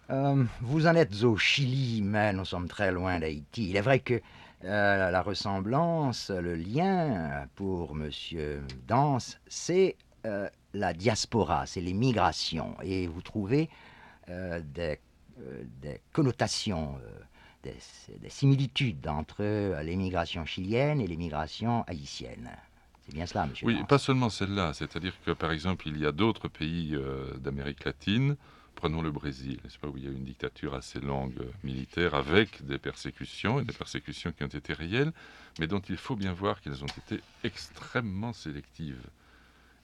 Vous en êtes au Chili, mais nous sommes très loin d'Haïti. Il est vrai que la ressemblance, le lien pour Monsieur Danse, c'est la diaspora, c'est les migrations. Et vous trouvez des connotations, des similitudes entre l'émigration chilienne et l'émigration haïtienne. C'est bien cela, Monsieur Oui, pas Danse. seulement celle-là, c'est-à-dire que par exemple, il y a d'autres pays d'Amérique latine, prenons le Brésil, n'est-ce pas, où il y a une dictature assez longue militaire avec des persécutions, et des persécutions qui ont été réelles, mais dont il faut bien voir qu'elles ont été extrêmement sélectives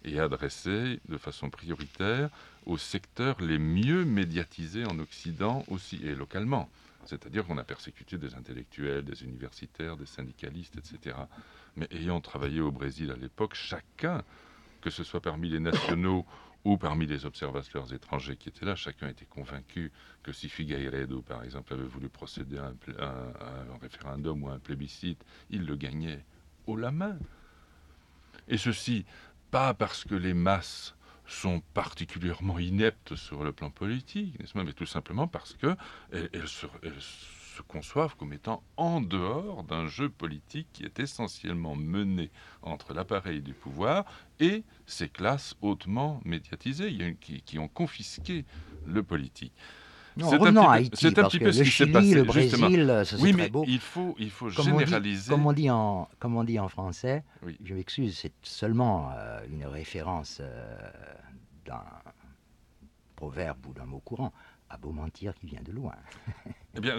et adressées de façon prioritaire aux secteurs les mieux médiatisés en Occident aussi, et localement. C'est-à-dire qu'on a persécuté des intellectuels, des universitaires, des syndicalistes, etc. Mais ayant travaillé au Brésil à l'époque, chacun, que ce soit parmi les nationaux ou parmi les observateurs étrangers qui étaient là, chacun était convaincu que si Figueiredo, par exemple, avait voulu procéder à un référendum ou à un plébiscite, il le gagnait haut la main. Et ceci, pas parce que les masses sont particulièrement ineptes sur le plan politique, n'est-ce pas, mais tout simplement parce qu'elles se conçoivent comme étant en dehors d'un jeu politique qui est essentiellement mené entre l'appareil du pouvoir et ces classes hautement médiatisées qui ont confisqué le politique. Non, revenons à Haïti, C'est un parce petit que peu ce le qui s'est Chili, le passé, justement. Brésil, ça c'est Oui, très mais beau. il faut Comme généraliser. comme on dit en français, Oui. je m'excuse, c'est seulement une référence d'un proverbe ou d'un mot courant. À beau mentir qui vient de loin. Eh bien,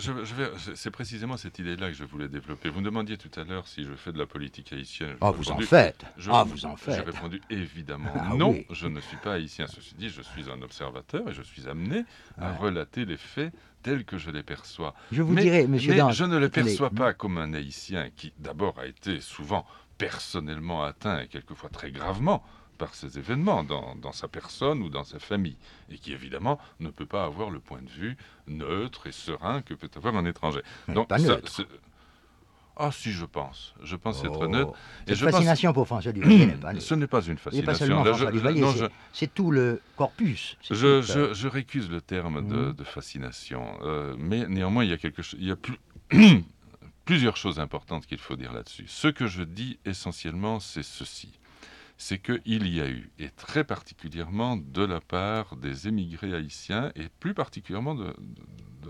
c'est précisément cette idée-là que je voulais développer. Vous me demandiez tout à l'heure si je fais de la politique haïtienne. Ah, vous en faites. Ah, vous en J'ai faites. répondu évidemment Ah non, oui. je ne suis pas haïtien. Ceci dit, je suis un observateur et je suis amené à Ouais. relater les faits tels que je les perçois. Je vous Mais, dirais, monsieur mais Dans, je ne les attendez. perçois pas comme un haïtien qui, d'abord, a été souvent personnellement atteint et quelquefois très gravement par ces événements dans sa personne ou dans sa famille, et qui évidemment ne peut pas avoir le point de vue neutre et serein que peut avoir un étranger. Mais Donc pas neutre. ah si, je pense être neutre, Oh, et cette je pense fascination pour François Duvalier n'est pas ce neutre. n'est pas une Et pas fascination. seulement Là, François Duvalier, non, c'est tout le corpus. C'est toute. je récuse le terme Hmm. de fascination, mais néanmoins il y a plusieurs choses importantes qu'il faut dire là-dessus. Ce que je dis essentiellement, c'est ceci. C'est qu'il y a eu, et très particulièrement de la part des émigrés haïtiens, et plus particulièrement de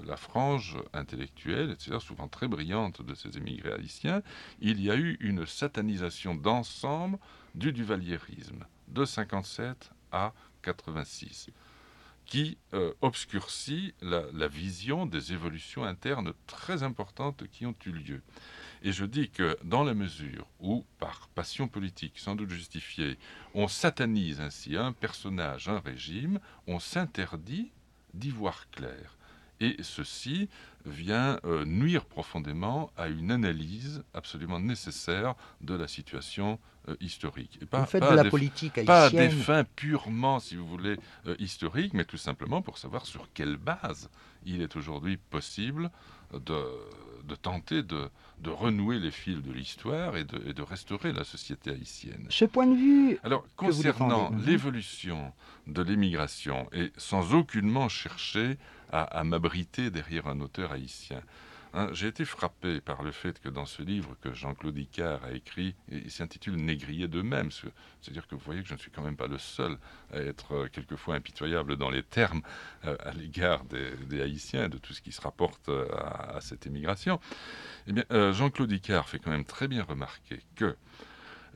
la frange intellectuelle, etc., souvent très brillante de ces émigrés haïtiens, il y a eu une satanisation d'ensemble du duvalierisme, de 57 à 86, qui obscurcit la vision des évolutions internes très importantes qui ont eu lieu. Et je dis que dans la mesure où, par passion politique sans doute justifiée, on satanise ainsi un personnage, un régime, on s'interdit d'y voir clair. Et ceci vient nuire profondément à une analyse absolument nécessaire de la situation historique. Et Vous faites de la politique pas à des haïtienne. fins purement, si vous voulez, historiques, mais tout simplement pour savoir sur quelle base il est aujourd'hui possible de, de tenter de renouer les fils de l'histoire et de restaurer la société haïtienne. Ce point de vue Alors, que vous défendez. concernant l'évolution de l'émigration, et sans aucunement chercher à m'abriter derrière un auteur haïtien, hein, j'ai été frappé par le fait que dans ce livre que Jean-Claude Icard a écrit, il s'intitule Négrier d'eux-mêmes, c'est-à-dire que vous voyez que je ne suis quand même pas le seul à être quelquefois impitoyable dans les termes à l'égard des Haïtiens, de tout ce qui se rapporte à cette émigration. Eh bien, Jean-Claude Icard fait quand même très bien remarquer que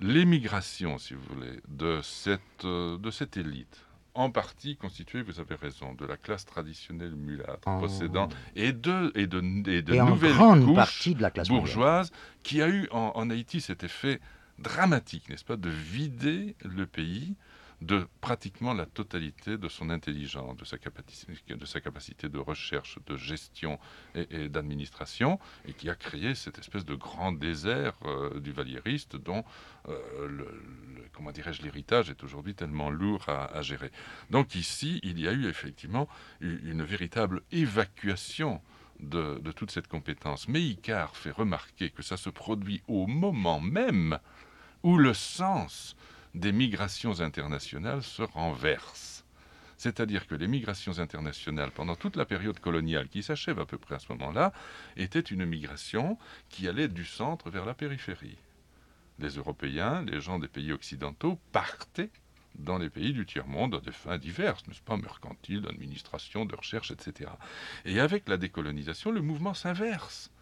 l'émigration, si vous voulez, de cette élite, en partie constituée, vous avez raison, de la classe traditionnelle mulâtre, possédant, En- et de et en nouvelles grande couches partie de la classe moyenne. bourgeoises, qui a eu en Haïti cet effet dramatique, n'est-ce pas, de vider le pays de pratiquement la totalité de son intelligence, de sa capacité de recherche, de gestion et d'administration, et qui a créé cette espèce de grand désert du valliériste dont comment dirais-je, l'héritage est aujourd'hui tellement lourd à gérer. Donc ici, il y a eu effectivement une véritable évacuation de toute cette compétence. Mais Icare fait remarquer que ça se produit au moment même où le sens des migrations internationales se renverse. C'est-à-dire que les migrations internationales, pendant toute la période coloniale, qui s'achève à peu près à ce moment-là, étaient une migration qui allait du centre vers la périphérie. Les Européens, les gens des pays occidentaux, partaient dans les pays du tiers-monde à des fins diverses, n'est-ce pas, mercantiles, d'administration, de recherche, etc. Et avec la décolonisation, le mouvement s'inverse.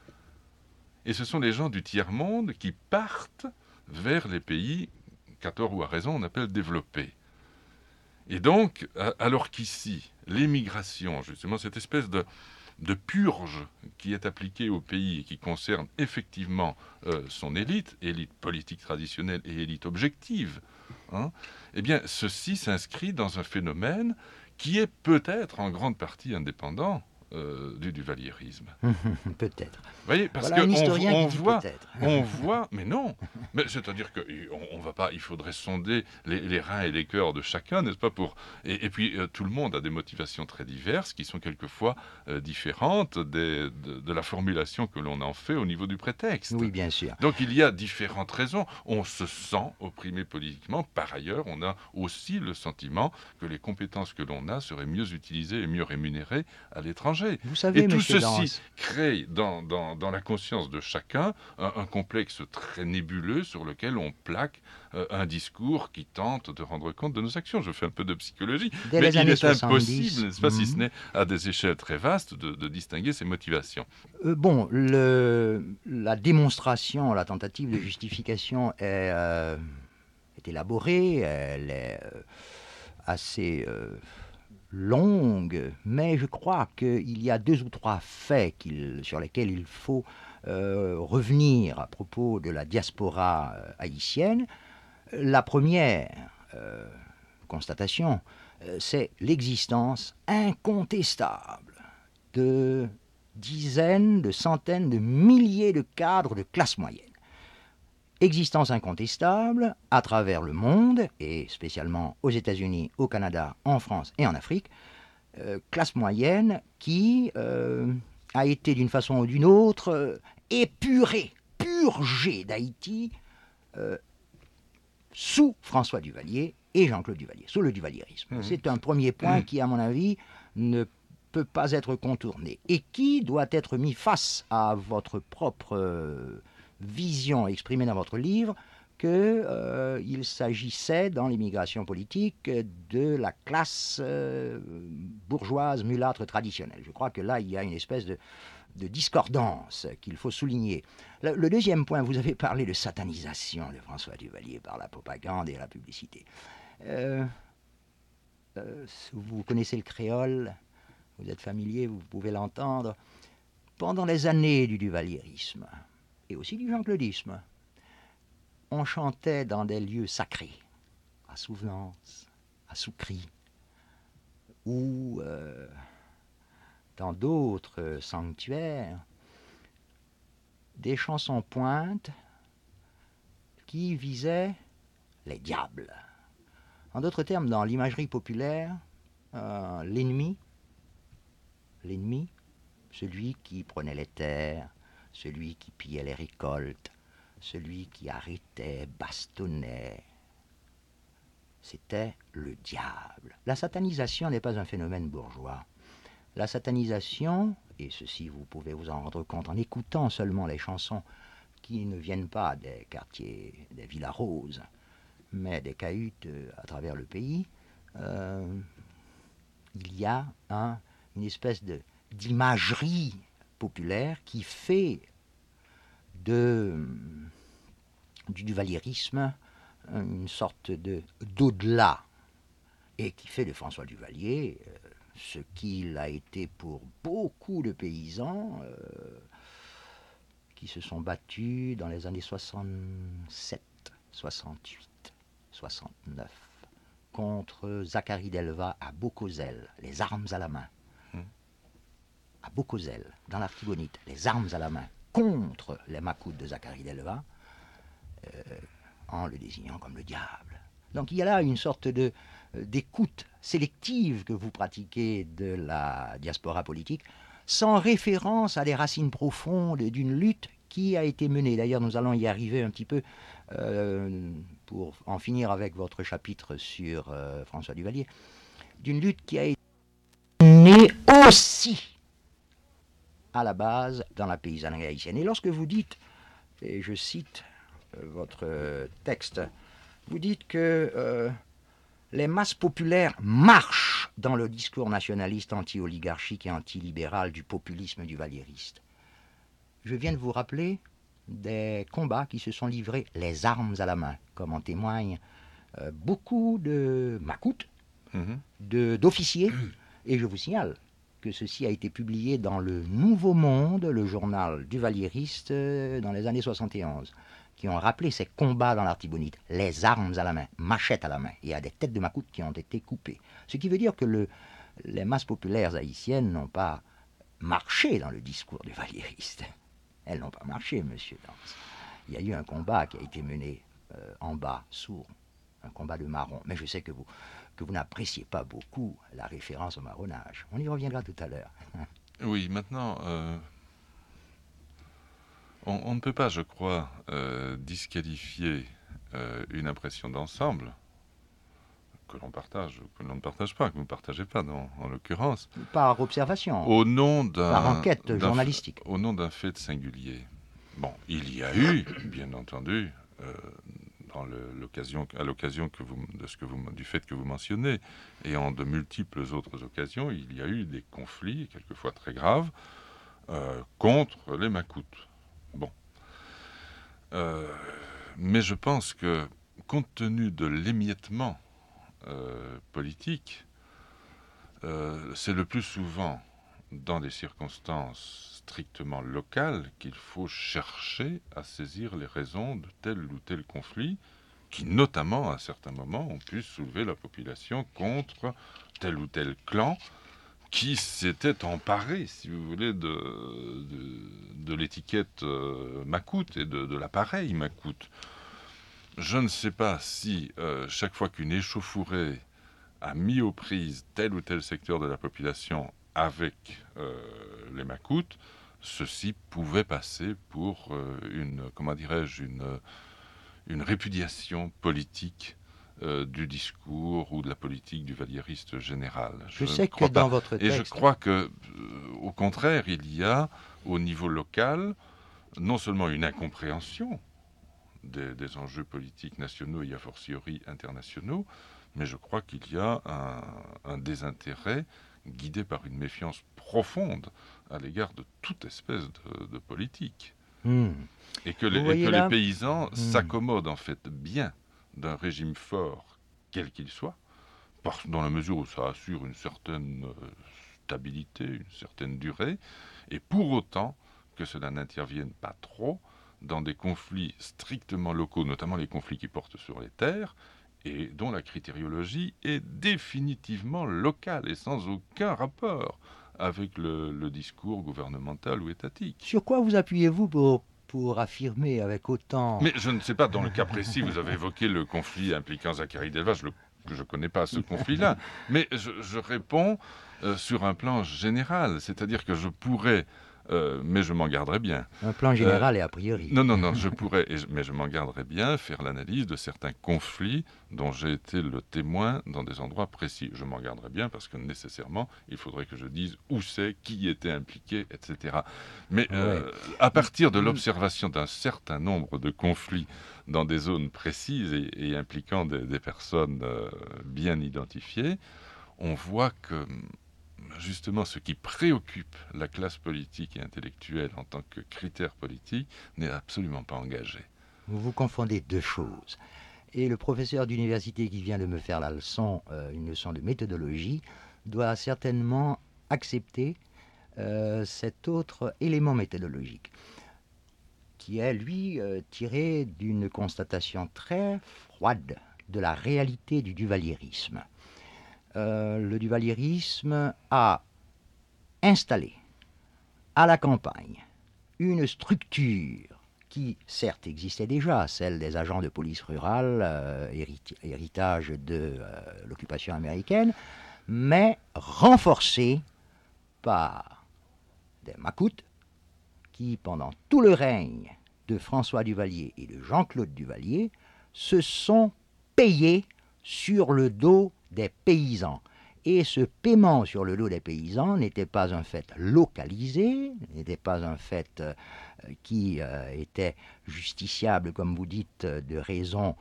Et ce sont les gens du tiers-monde qui partent vers les pays qu'à tort ou à raison on appelle développés. Et donc, alors qu'ici, l'émigration, justement, cette espèce de purge qui est appliquée au pays et qui concerne effectivement son élite, élite politique traditionnelle et élite objective, hein, eh bien, ceci s'inscrit dans un phénomène qui est peut-être en grande partie indépendant du duvalierisme. Peut-être. Vous voyez, parce Voilà un historien qui dit peut-être. on voit, mais non. Mais c'est-à-dire que on va pas, il faudrait sonder les reins et les cœurs de chacun, n'est-ce pas pour et puis tout le monde a des motivations très diverses qui sont quelquefois différentes de la formulation que l'on en fait au niveau du prétexte. Oui, bien sûr. Donc il y a différentes raisons. On se sent opprimé politiquement. Par ailleurs, on a aussi le sentiment que les compétences que l'on a seraient mieux utilisées et mieux rémunérées à l'étranger. Vous savez, Et tout monsieur ceci Dance, crée dans la conscience de chacun un complexe très nébuleux sur lequel on plaque un discours qui tente de rendre compte de nos actions. Je fais un peu de psychologie, dès mais les il années est 70, impossible, n'est-ce pas, si ce n'est à des échelles très vastes, de distinguer ces motivations. bon, la démonstration, la tentative de justification est élaborée, elle est assez longue, mais je crois qu'il y a 2 ou 3 faits sur lesquels il faut revenir à propos de la diaspora haïtienne. La première constatation, c'est l'existence incontestable de dizaines, de centaines, de milliers de cadres de classe moyenne. Existence incontestable à travers le monde, et spécialement aux États-Unis, au Canada, en France et en Afrique, classe moyenne qui a été d'une façon ou d'une autre épurée, purgée d'Haïti sous François Duvalier et Jean-Claude Duvalier, sous le duvalierisme. C'est un premier point qui, à mon avis, ne peut pas être contourné et qui doit être mis face à votre propre vision exprimée dans votre livre qu'il s'agissait dans l'immigration politique de la classe bourgeoise mulâtre traditionnelle. Je crois que là, il y a une espèce de discordance qu'il faut souligner. Le deuxième point, vous avez parlé de satanisation de François Duvalier par la propagande et la publicité. Vous connaissez le créole, vous êtes familier, vous pouvez l'entendre. Pendant les années du duvalierisme et aussi du jean-claudisme, on chantait dans des lieux sacrés, à Souvenance, à Soukri, ou dans d'autres sanctuaires, des chansons pointes qui visaient les diables. En d'autres termes, dans l'imagerie populaire, l'ennemi, celui qui prenait les terres, celui qui pillait les récoltes, celui qui arrêtait, bastonnait, c'était le diable. La satanisation n'est pas un phénomène bourgeois. La satanisation, et ceci vous pouvez vous en rendre compte en écoutant seulement les chansons qui ne viennent pas des quartiers, des villas roses, mais des cahutes à travers le pays, il y a une espèce d'imagerie populaire qui fait du duvalierisme une sorte d'au-delà, et qui fait de François Duvalier ce qu'il a été pour beaucoup de paysans qui se sont battus dans les années 67, 68, 69 contre Zacharie Delva à Beaucosel, les armes à la main. À Beaucosel, dans l'Artibonite, les armes à la main contre les macoutes de Zacharie Delva, en le désignant comme le diable. Donc il y a là une sorte d'écoute sélective que vous pratiquez de la diaspora politique, sans référence à des racines profondes d'une lutte qui a été menée. D'ailleurs, nous allons y arriver un petit peu pour en finir avec votre chapitre sur François Duvalier. d'une lutte qui a été née aussi à la base dans la paysannerie haïtienne. Et lorsque vous dites, et je cite votre texte, vous dites que les masses populaires marchent dans le discours nationaliste anti-oligarchique et anti-libéral du populisme duvalieriste. Je viens de vous rappeler des combats qui se sont livrés les armes à la main, comme en témoignent beaucoup de macoutes, d'officiers, et je vous signale que ceci a été publié dans le Nouveau Monde, le journal duvalieriste, dans les années 71, qui ont rappelé ces combats dans l'Artibonite, les armes à la main, machettes à la main, et à des têtes de macoutes qui ont été coupées. Ce qui veut dire que les masses populaires haïtiennes n'ont pas marché dans le discours duvalieriste. Elles n'ont pas marché, monsieur Danse. Il y a eu un combat qui a été mené en bas, sourd, un combat de marron. Mais je sais que vous n'appréciez pas beaucoup la référence au marronnage. On y reviendra tout à l'heure. Oui, maintenant, on ne peut pas, je crois, disqualifier une impression d'ensemble que l'on partage ou que l'on ne partage pas, que vous ne partagez pas en l'occurrence. Par observation, au nom par enquête journalistique. Au nom d'un fait singulier. Bon, il y a eu, bien entendu, à l'occasion du fait que vous mentionnez, et en de multiples autres occasions, il y a eu des conflits, quelquefois très graves, contre les macoutes. Bon. Mais je pense que, compte tenu de l'émiettement politique, c'est le plus souvent dans des circonstances strictement locales qu'il faut chercher à saisir les raisons de tel ou tel conflit qui, notamment, à certains moments, ont pu soulever la population contre tel ou tel clan qui s'était emparé, si vous voulez, de l'étiquette macoute et de l'appareil macoute. Je ne sais pas si chaque fois qu'une échauffourée a mis aux prises tel ou tel secteur de la population avec les macoutes, ceci pouvait passer pour une répudiation politique du discours ou de la politique du valieriste général. Je sais que dans votre texte... Et je crois que, au contraire, il y a, au niveau local, non seulement une incompréhension des enjeux politiques nationaux et a fortiori internationaux, mais je crois qu'il y a un désintérêt guidé par une méfiance profonde à l'égard de toute espèce de politique. Et que les paysans s'accommodent en fait bien d'un régime fort, quel qu'il soit, dans la mesure où ça assure une certaine stabilité, une certaine durée, et pour autant que cela n'intervienne pas trop dans des conflits strictement locaux, notamment les conflits qui portent sur les terres, et dont la critériologie est définitivement locale et sans aucun rapport avec le discours gouvernemental ou étatique. Sur quoi vous appuyez-vous pour affirmer avec autant... Mais je ne sais pas, dans le cas précis, vous avez évoqué le conflit impliquant Zacharie Delva, je ne connais pas ce conflit-là, mais je réponds sur un plan général, c'est-à-dire que je pourrais... mais je m'en garderai bien. Un plan général et a priori. Non, je pourrais, mais je m'en garderai bien, faire l'analyse de certains conflits dont j'ai été le témoin dans des endroits précis. Je m'en garderai bien parce que nécessairement, il faudrait que je dise où c'est, qui était impliqué, etc. Mais à partir de l'observation d'un certain nombre de conflits dans des zones précises et impliquant des personnes bien identifiées, on voit que justement ce qui préoccupe la classe politique et intellectuelle en tant que critère politique n'est absolument pas engagé. Vous confondez deux choses. Et le professeur d'université qui vient de me faire la leçon, une leçon de méthodologie, doit certainement accepter cet autre élément méthodologique, qui est, lui, tiré d'une constatation très froide de la réalité du duvalierisme. Le duvalierisme a installé à la campagne une structure qui, certes, existait déjà, celle des agents de police rurale, héritage de l'occupation américaine, mais renforcée par des macoutes qui, pendant tout le règne de François Duvalier et de Jean-Claude Duvalier, se sont payés sur le dos des paysans. Et ce paiement sur le dos des paysans n'était pas un fait localisé, n'était pas un fait qui était justiciable, comme vous dites, de raisons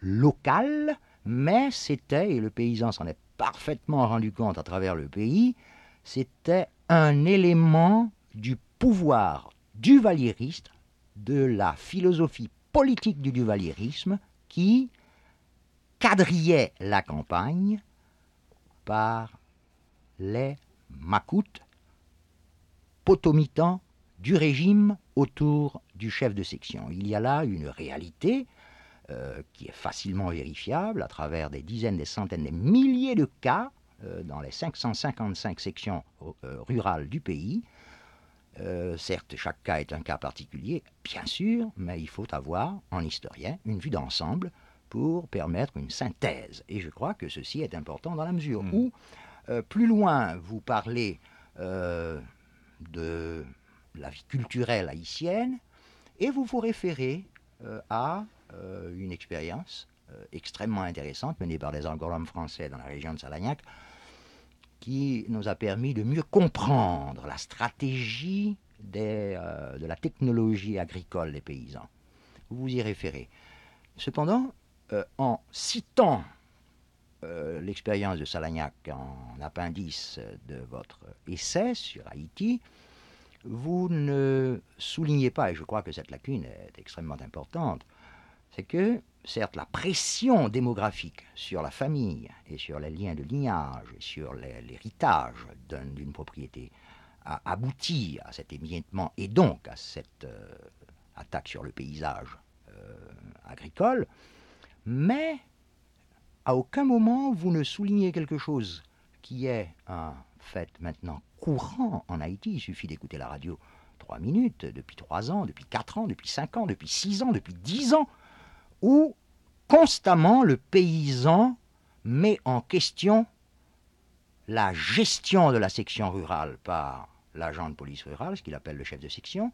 locales, mais c'était, et le paysan s'en est parfaitement rendu compte à travers le pays, c'était un élément du pouvoir duvalieriste, de la philosophie politique du duvalierisme qui quadrillait la campagne par les macoutes potomitans du régime autour du chef de section. Il y a là une réalité qui est facilement vérifiable à travers des dizaines, des centaines, des milliers de cas dans les 555 sections rurales du pays. Certes, chaque cas est un cas particulier, bien sûr, mais il faut avoir, en historien, une vue d'ensemble pour permettre une synthèse. Et je crois que ceci est important dans la mesure où, plus loin, vous parlez de la vie culturelle haïtienne et vous vous référez à une expérience extrêmement intéressante menée par des agronomes français dans la région de Salagnac qui nous a permis de mieux comprendre la stratégie de la technologie agricole des paysans. Vous vous y référez. Cependant, en citant l'expérience de Salagnac en appendice de votre essai sur Haïti, vous ne soulignez pas, et je crois que cette lacune est extrêmement importante, c'est que, certes, la pression démographique sur la famille et sur les liens de lignage et sur l'héritage d'une propriété a abouti à cet émiettement et donc à cette attaque sur le paysage agricole, mais à aucun moment vous ne soulignez quelque chose qui est un fait maintenant courant en Haïti. Il suffit d'écouter la radio 3 minutes, depuis 3 ans, depuis 4 ans, depuis 5 ans, depuis 6 ans, depuis 10 ans, où constamment le paysan met en question la gestion de la section rurale par l'agent de police rurale, ce qu'il appelle le chef de section,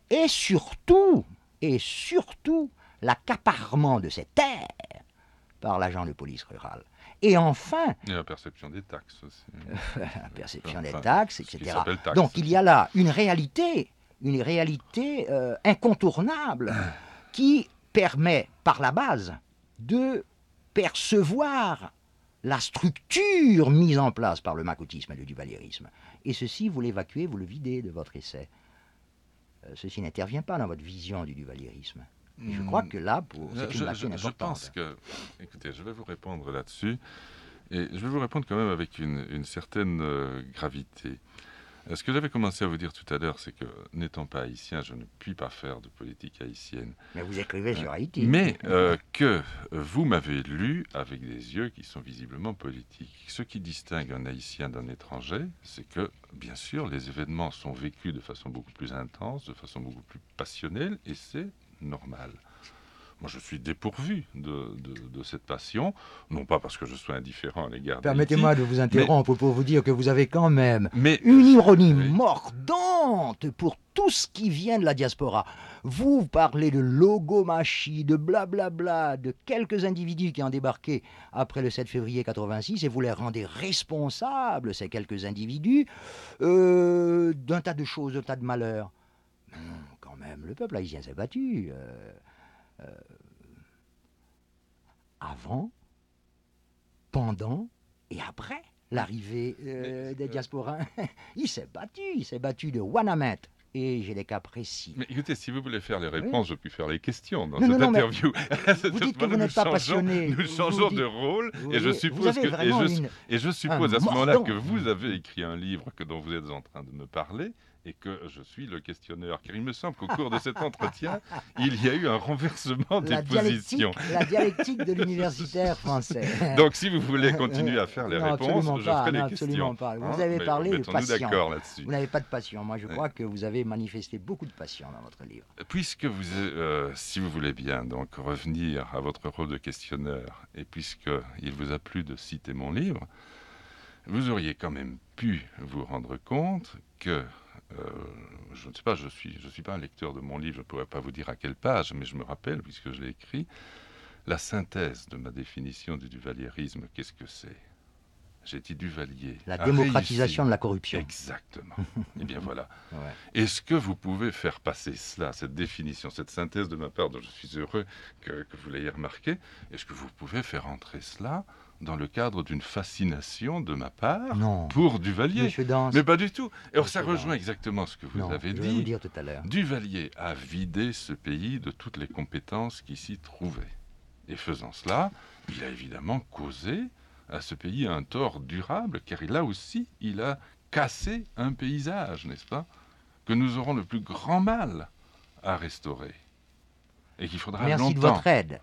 et surtout l'accaparement de ces terres par l'agent de police rurale. Et enfin... Et la perception des taxes aussi. la perception des taxes, etc. Taxe. Donc il y a là une réalité incontournable qui permet par la base de percevoir la structure mise en place par le macoutisme et le duvalierisme. Et ceci, vous l'évacuez, vous le videz de votre essai. Ceci n'intervient pas dans votre vision du duvalierisme. Et je crois que là, c'est une lacune importante. Je pense que... Écoutez, je vais vous répondre là-dessus. Et je vais vous répondre quand même avec une certaine gravité. Ce que j'avais commencé à vous dire tout à l'heure, c'est que, n'étant pas haïtien, je ne puis pas faire de politique haïtienne. Mais vous écrivez sur Haïti. Mais que vous m'avez lu avec des yeux qui sont visiblement politiques. Ce qui distingue un haïtien d'un étranger, c'est que, bien sûr, les événements sont vécus de façon beaucoup plus intense, de façon beaucoup plus passionnelle, et c'est normal. Moi, je suis dépourvu de cette passion, non pas parce que je sois indifférent à l'égard d'Haïti. Permettez-moi de vous interrompre pour vous dire que vous avez quand même une ironie mordante pour tout ce qui vient de la diaspora. Vous parlez de logomachie, de blablabla, de quelques individus qui ont débarqué après le 7 février 86 et vous les rendez responsables, ces quelques individus, d'un tas de choses, d'un tas de malheurs. Mais non, quand même, le peuple haïtien s'est battu. Avant, pendant et après l'arrivée des diasporins. Il s'est battu de Wanamètre. Et j'ai des cas précis. Mais écoutez, si vous voulez faire les réponses, je puis faire les questions dans cette interview. Vous dites que vous n'êtes pas passionné. Nous changeons de rôle et je suppose à ce moment-là que vous avez écrit un livre dont vous êtes en train de me parler et que je suis le questionneur. Car il me semble qu'au cours de cet entretien, il y a eu un renversement des positions. La dialectique de l'universitaire français. Donc si vous voulez continuer à faire les réponses, je ferai les questions. Pas. Vous avez parlé de passion. D'accord là-dessus. Vous n'avez pas de passion. Moi, je crois que vous avez manifesté beaucoup de passion dans votre livre. Puisque vous, si vous voulez bien donc revenir à votre rôle de questionneur, et puisqu'il vous a plu de citer mon livre, vous auriez quand même pu vous rendre compte que, je ne sais pas, je suis pas un lecteur de mon livre, je ne pourrais pas vous dire à quelle page, mais je me rappelle, puisque je l'ai écrit, la synthèse de ma définition du duvalierisme, qu'est-ce que c'est ? J'ai dit Duvalier. La a démocratisation réussi. de la corruption. Exactement. Eh bien voilà. Ouais. Est-ce que vous pouvez faire passer cela, cette définition, cette synthèse de ma part, dont je suis heureux que vous l'ayez remarqué, est-ce que vous pouvez faire entrer cela dans le cadre d'une fascination de ma part Non, pour Duvalier? Monsieur Dance, Mais pas du tout. Alors ça Monsieur rejoint Dance. exactement ce que vous Non, avez je vais vous dit. dire tout à l'heure. Duvalier a vidé ce pays de toutes les compétences qui s'y trouvaient. Et faisant cela, il a évidemment causé à ce pays un tort durable, car là aussi, il a cassé un paysage, n'est-ce pas, que nous aurons le plus grand mal à restaurer. Et qu'il faudra Merci de longtemps. votre aide.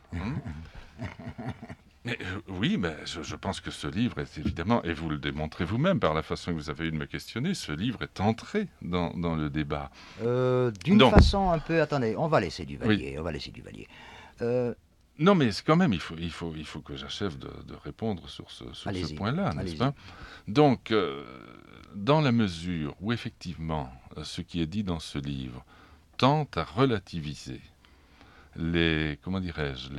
Mais, oui, mais je pense que ce livre est évidemment, et vous le démontrez vous-même par la façon que vous avez eu de me questionner, ce livre est entré dans le débat. D'une Donc, façon un peu... Attendez, on va laisser oui. Duvalier. On va laisser Duvalier. Non, mais quand même, il faut que j'achève de répondre sur ce Allez-y, point-là, n'est-ce allez-y. pas? Donc, dans la mesure où effectivement, ce qui est dit dans ce livre tend à relativiser comment dirais-je,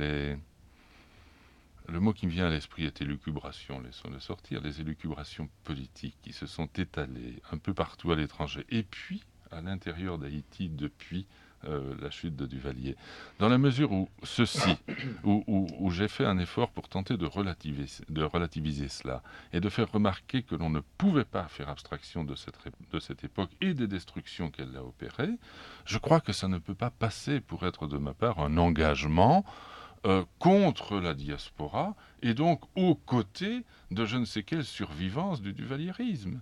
le mot qui me vient à l'esprit est élucubration, laissons-le sortir, les élucubrations politiques qui se sont étalées un peu partout à l'étranger, et puis à l'intérieur d'Haïti depuis la chute de Duvalier. Dans la mesure où où j'ai fait un effort pour tenter de relativiser cela, et de faire remarquer que l'on ne pouvait pas faire abstraction de cette époque et des destructions qu'elle a opérées, je crois que ça ne peut pas passer pour être de ma part un engagement contre la diaspora, et donc aux côtés de je ne sais quelle survivance du duvalierisme.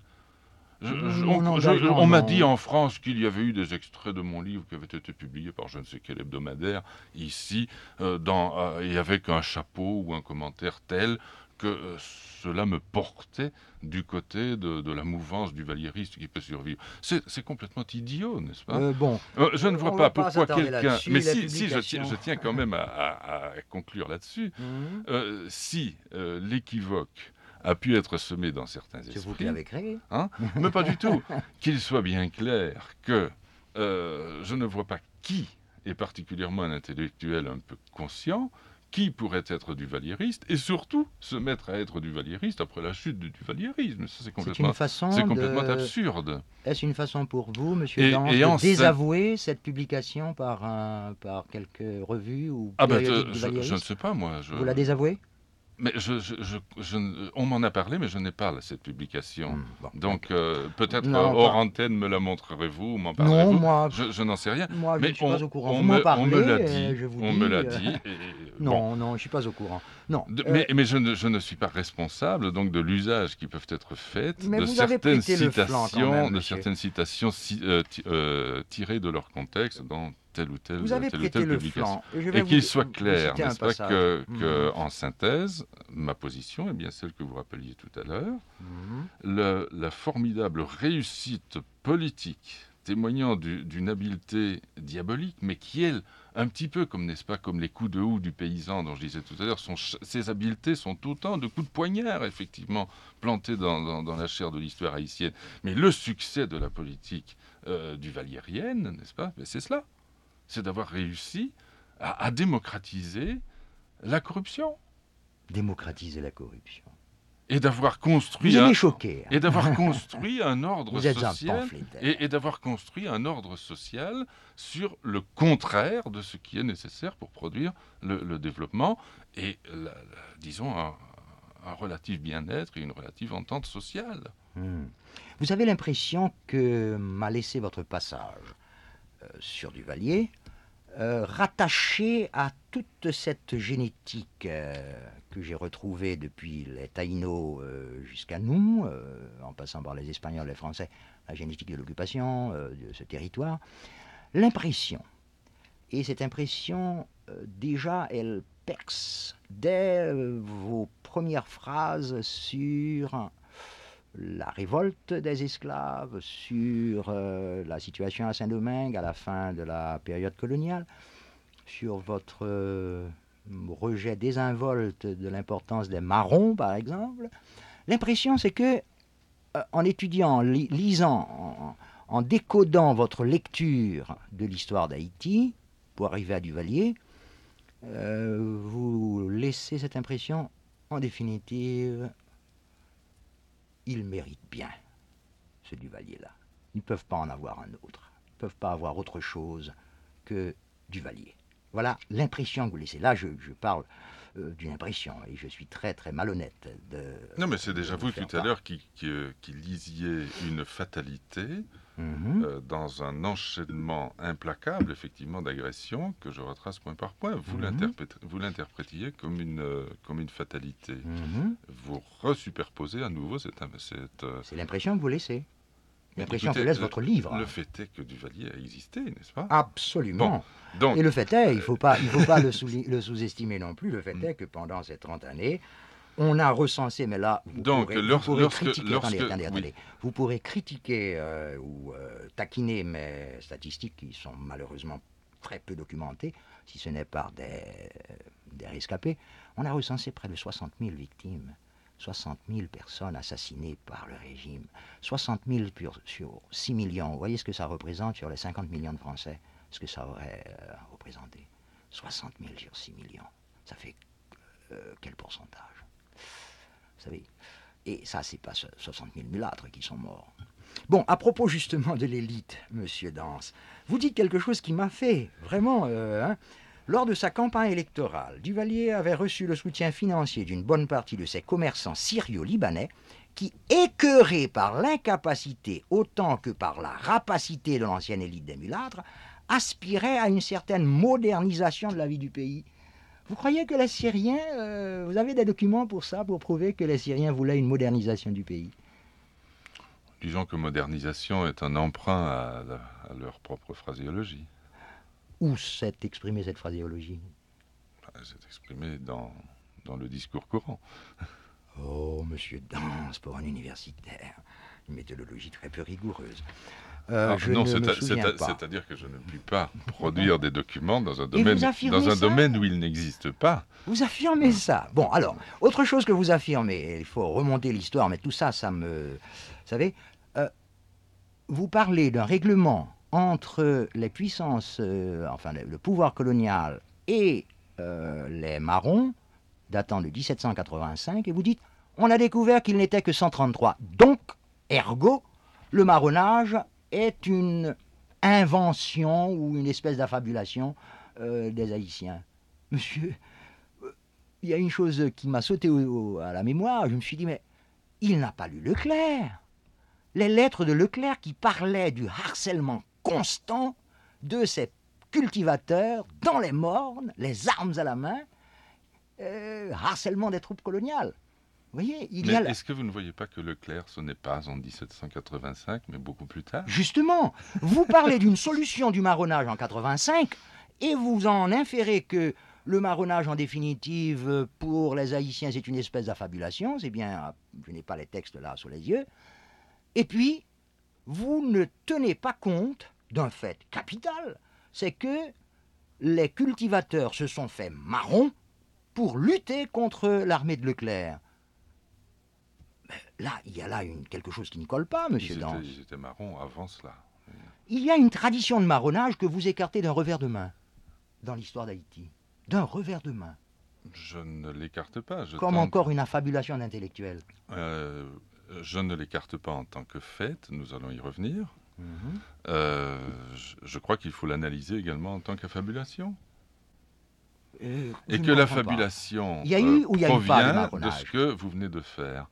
Mon engagement, On m'a non. dit en France qu'il y avait eu des extraits de mon livre qui avaient été publiés par je ne sais quel hebdomadaire, ici, et avec un chapeau ou un commentaire tel que cela me portait du côté de la mouvance duvalieriste qui peut survivre. C'est complètement idiot, n'est-ce pas? Bon, Je ne vois on pas va pas pourquoi s'attarder quelqu'un... là-dessus. Mais La si je publication... tiens quand même à conclure là-dessus. Si l'équivoque a pu être semé dans certains C'est vous qui esprits, l'avez créé. mais pas du tout. Qu'il soit bien clair que je ne vois pas qui est particulièrement un intellectuel un peu conscient, qui pourrait être duvalieriste, et surtout se mettre à être duvalieriste après la chute du duvalierisme. Ça, c'est complètement absurde. Est-ce une façon pour vous, Monsieur Et- Dance, et de en désavouer cette publication par quelques revues ou périodiques je ne duvalieristes? sais pas, moi. Vous la désavouez? Mais on m'en a parlé, mais je n'ai pas cette publication. Bon, Donc, peut-être non, hors pas... antenne me la montrerez-vous, ou m'en Non, parlerez-vous. moi, Je n'en sais rien. moi, je Mais ne suis pas au courant. Vous on m'en me parlez, l'a dit. je vous On dis... me l'a dit. Non, non, je ne suis pas au courant. Non. Mais je ne suis pas responsable donc de l'usage qui peuvent être faits Mais de vous avez certaines prêté le flanc quand même, monsieur. tirées de leur contexte dans telle ou telle Vous avez prêté le flanc. Et qu'il soit clair, citer un n'est-ce pas, passage. que en synthèse, ma position est bien celle que vous rappeliez tout à l'heure. La formidable réussite politique témoignant d'une habileté diabolique, mais qui, elle, un petit peu comme, n'est-ce pas, comme les coups de houe du paysan dont je disais tout à l'heure, ces habiletés sont autant de coups de poignard, effectivement, plantés dans la chair de l'histoire haïtienne. Mais le succès de la politique duvaliérienne, n'est-ce pas, c'est cela. C'est d'avoir réussi à démocratiser la corruption. Démocratiser la corruption. Et d'avoir construit construit un ordre Vous êtes social, un pamphlétaire. et d'avoir construit un ordre social sur le contraire de ce qui est nécessaire pour produire le développement et, disons, un relatif bien-être et une relative entente sociale. Vous avez l'impression que m'a laissé votre passage sur Duvalier, rattaché à toute cette génétique que j'ai retrouvée depuis les Taïnos jusqu'à nous, en passant par les Espagnols, les Français, la génétique de l'occupation de ce territoire, l'impression, et cette impression, déjà, elle perce dès vos premières phrases sur la révolte des esclaves, sur la situation à Saint-Domingue à la fin de la période coloniale, sur votre rejet désinvolte de l'importance des marrons, par exemple. L'impression, c'est que, en étudiant, en lisant, en décodant votre lecture de l'histoire d'Haïti, pour arriver à Duvalier, vous laissez cette impression, en définitive, il mérite bien, ce Duvalier-là. Ils ne peuvent pas en avoir un autre. Ils ne peuvent pas avoir autre chose que Duvalier. Voilà l'impression que vous laissez. Là, je parle d'une impression, et je suis très très malhonnête Non, mais c'est déjà de vous faire tout à part. l'heure qui lisiez une fatalité dans un enchaînement implacable, effectivement, d'agressions que je retrace point par point. Vous l'interprétiez comme une fatalité. Vous resuperposez à nouveau C'est l'impression que vous laissez. Mais L'impression que écoutez, laisse votre livre. le fait est que Duvalier a existé, n'est-ce pas? Bon, Absolument. donc, Et le fait est, il ne faut pas le sous-estimer non plus, le fait est que pendant ces 30 années, on a recensé, mais là, vous pourrez critiquer, attendez, oui. vous pourrez critiquer ou taquiner mes statistiques qui sont malheureusement très peu documentées, si ce n'est par des rescapés. On a recensé près de 60 000 victimes. 60 000 personnes assassinées par le régime. 60 000 sur 6 millions. Vous voyez ce que ça représente sur les 50 millions de Français? Ce que ça aurait représenté. 60 000 sur 6 millions. Ça fait quel pourcentage? Vous savez? Et ça, c'est pas 60 000 mulâtres qui sont morts. Bon, à propos justement de l'élite, monsieur Dance, vous dites quelque chose qui m'a fait vraiment... Lors de sa campagne électorale, Duvalier avait reçu le soutien financier d'une bonne partie de ses commerçants syrio-libanais qui, écœurés par l'incapacité autant que par la rapacité de l'ancienne élite des mulâtres, aspiraient à une certaine modernisation de la vie du pays. Vous croyez que les Syriens, vous avez des documents pour ça, pour prouver que les Syriens voulaient une modernisation du pays? Disons que modernisation est un emprunt à leur propre phraséologie. Où s'est exprimée cette phraséologie? C'est exprimé dans le discours courant. Oh, monsieur Dance, pour un universitaire, une méthodologie très peu rigoureuse. Non, c'est-à-dire que je ne puis pas produire des documents dans un domaine où il n'existe pas. Vous affirmez ça. Bon, alors, autre chose que vous affirmez, il faut remonter l'histoire, mais tout ça, ça me... Vous savez, vous parlez d'un règlement entre les puissances, enfin le pouvoir colonial et les marrons, datant de 1785, et vous dites, on a découvert qu'il n'était que 133. Donc, ergo, le marronnage est une invention ou une espèce d'affabulation des Haïtiens. Monsieur, il y a une chose qui m'a sauté à la mémoire, je me suis dit, mais il n'a pas lu Leclerc. Les lettres de Leclerc qui parlaient du harcèlement constant de ces cultivateurs dans les mornes, les armes à la main, harcèlement des troupes coloniales. Vous voyez, est-ce que vous ne voyez pas que Leclerc, ce n'est pas en 1785, mais beaucoup plus tard? Justement, vous parlez d'une solution du marronnage en 85 et vous en inférez que le marronnage, en définitive, pour les Haïtiens, c'est une espèce d'affabulation. C'est bien, je n'ai pas les textes là sous les yeux. Et puis, vous ne tenez pas compte d'un fait capital, c'est que les cultivateurs se sont fait marrons pour lutter contre l'armée de Leclerc. Mais là, il y a là quelque chose qui ne colle pas, monsieur Dance. Ils étaient marrons avant cela. Il y a une tradition de marronnage que vous écartez d'un revers de main dans l'histoire d'Haïti. D'un revers de main. Je ne l'écarte pas. Comme encore une affabulation d'intellectuels. Je ne l'écarte pas en tant que fait, nous allons y revenir. Je crois qu'il faut l'analyser également en tant qu'affabulation. Et que l'affabulation provient de ce que vous venez de faire.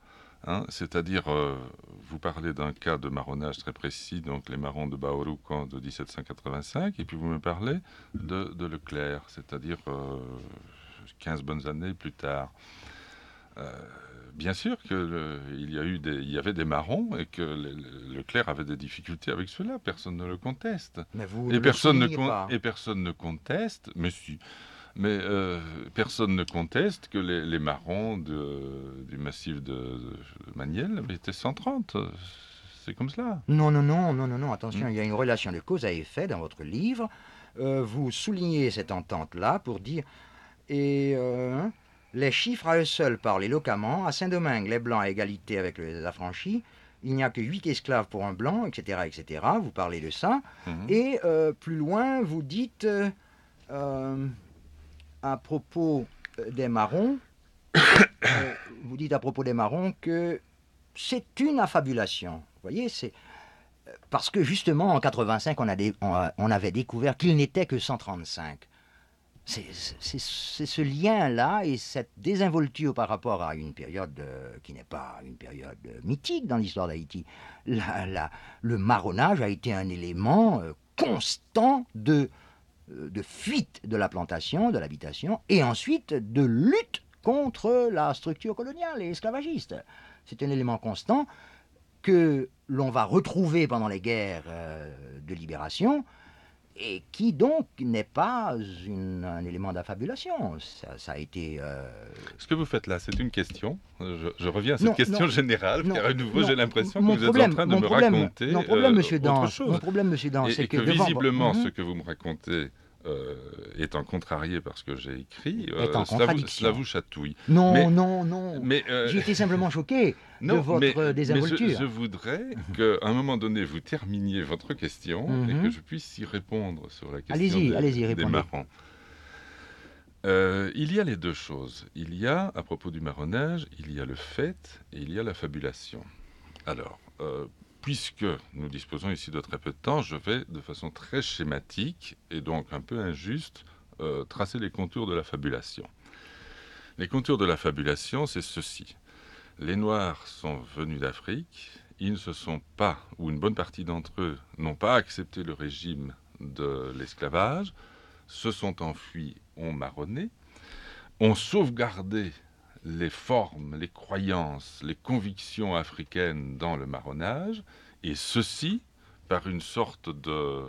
C'est-à-dire, vous parlez d'un cas de marronnage très précis, donc les marrons de Baorucan de 1785, et puis vous me parlez de Leclerc, c'est-à-dire 15 bonnes années plus tard. Bien sûr qu'il y avait des marrons et que Leclerc avait des difficultés avec cela, personne ne le conteste. Mais vous et personne ne conteste, mais si. Mais personne ne conteste que les marrons du massif de Maniel étaient 130. C'est comme cela. Non, attention, il y a une relation de cause à effet dans votre livre. Vous soulignez cette entente-là pour dire... les chiffres à eux seuls parlent éloquemment. À Saint-Domingue, les Blancs à égalité avec les affranchis. Il n'y a que 8 esclaves pour un Blanc, etc., etc. Vous parlez de ça. Et plus loin, vous dites... à propos des marrons, vous dites à propos des marrons que c'est une affabulation. Vous voyez, c'est parce que justement en 85, on avait découvert qu'il n'était que 135. C'est ce lien-là et cette désinvolture par rapport à une période qui n'est pas une période mythique dans l'histoire d'Haïti. Le marronnage a été un élément constant de fuite de la plantation, de l'habitation, et ensuite de lutte contre la structure coloniale et esclavagiste. C'est un élément constant que l'on va retrouver pendant les guerres de libération, et qui donc n'est pas un élément d'affabulation. Ça a été... Ce que vous faites là, c'est une question. Je reviens à cette question générale, car à nouveau, j'ai l'impression que vous êtes en train de me raconter mon problème, monsieur autre Dance, chose. Mon problème, monsieur Dance, c'est que visiblement, ce que vous me racontez étant contrarié par ce que j'ai écrit, cela vous chatouille. Non. J'ai été simplement choqué de votre désinvolture. Je voudrais qu'à un moment donné, vous terminiez votre question et que je puisse y répondre sur la question des marrons. Il y a les deux choses. Il y a, à propos du marronnage, il y a le fait et il y a la fabulation. Alors, puisque nous disposons ici de très peu de temps, je vais de façon très schématique et donc un peu injuste tracer les contours de la fabulation. Les contours de la fabulation, c'est ceci. Les Noirs sont venus d'Afrique, ils ne se sont pas, ou une bonne partie d'entre eux, n'ont pas accepté le régime de l'esclavage, se sont enfuis, ont marronné, ont sauvegardé les formes, les croyances, les convictions africaines dans le marronnage, et ceci par une sorte de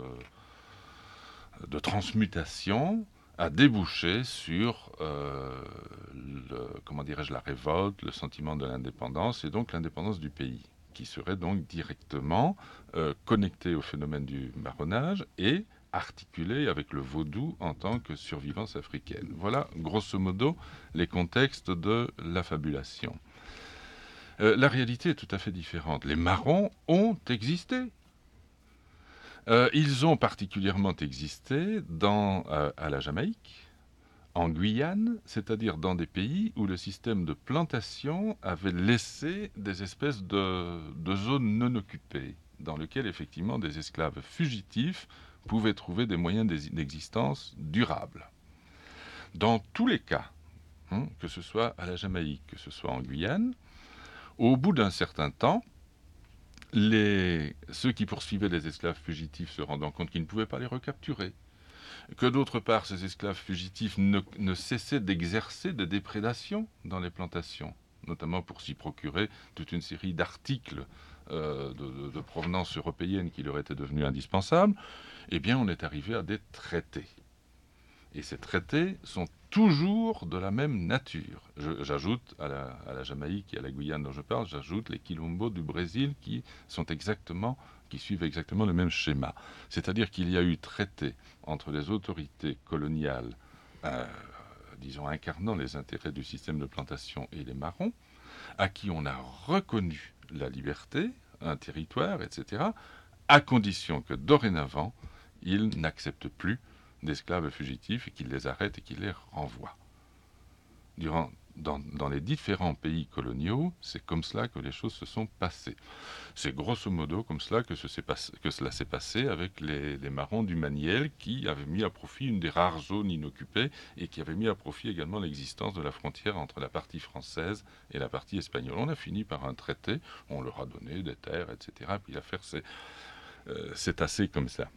transmutation a débouché sur la révolte, le sentiment de l'indépendance, et donc l'indépendance du pays, qui serait donc directement connecté au phénomène du marronnage et articulé avec le vaudou en tant que survivance africaine. Voilà, grosso modo, les contextes de l'affabulation. La réalité est tout à fait différente. Les marrons ont existé. Ils ont particulièrement existé à la Jamaïque, en Guyane, c'est-à-dire dans des pays où le système de plantation avait laissé des espèces de zones non occupées, dans lesquelles effectivement des esclaves fugitifs pouvaient trouver des moyens d'existence durables. Dans tous les cas, que ce soit à la Jamaïque, que ce soit en Guyane, au bout d'un certain temps, ceux qui poursuivaient les esclaves fugitifs se rendant compte qu'ils ne pouvaient pas les recapturer, que d'autre part ces esclaves fugitifs ne cessaient d'exercer des déprédations dans les plantations, notamment pour s'y procurer toute une série d'articles de provenance européenne qui leur étaient devenus indispensables, eh bien on est arrivé à des traités. Et ces traités sont toujours de la même nature. J'ajoute à la Jamaïque et à la Guyane dont je parle, j'ajoute les quilombos du Brésil qui suivent exactement le même schéma. C'est-à-dire qu'il y a eu traité entre les autorités coloniales, disons incarnant les intérêts du système de plantation et les marrons, à qui on a reconnu la liberté, un territoire, etc., à condition que dorénavant, ils n'acceptent plus d'esclaves fugitifs et qu'ils les arrêtent et qu'ils les renvoient. Dans les différents pays coloniaux, c'est comme cela que les choses se sont passées. C'est grosso modo comme cela que cela s'est passé avec les marrons du Maniel qui avaient mis à profit une des rares zones inoccupées et qui avaient mis à profit également l'existence de la frontière entre la partie française et la partie espagnole. On a fini par un traité, on leur a donné des terres, etc. Puis l'affaire c'est assez comme ça.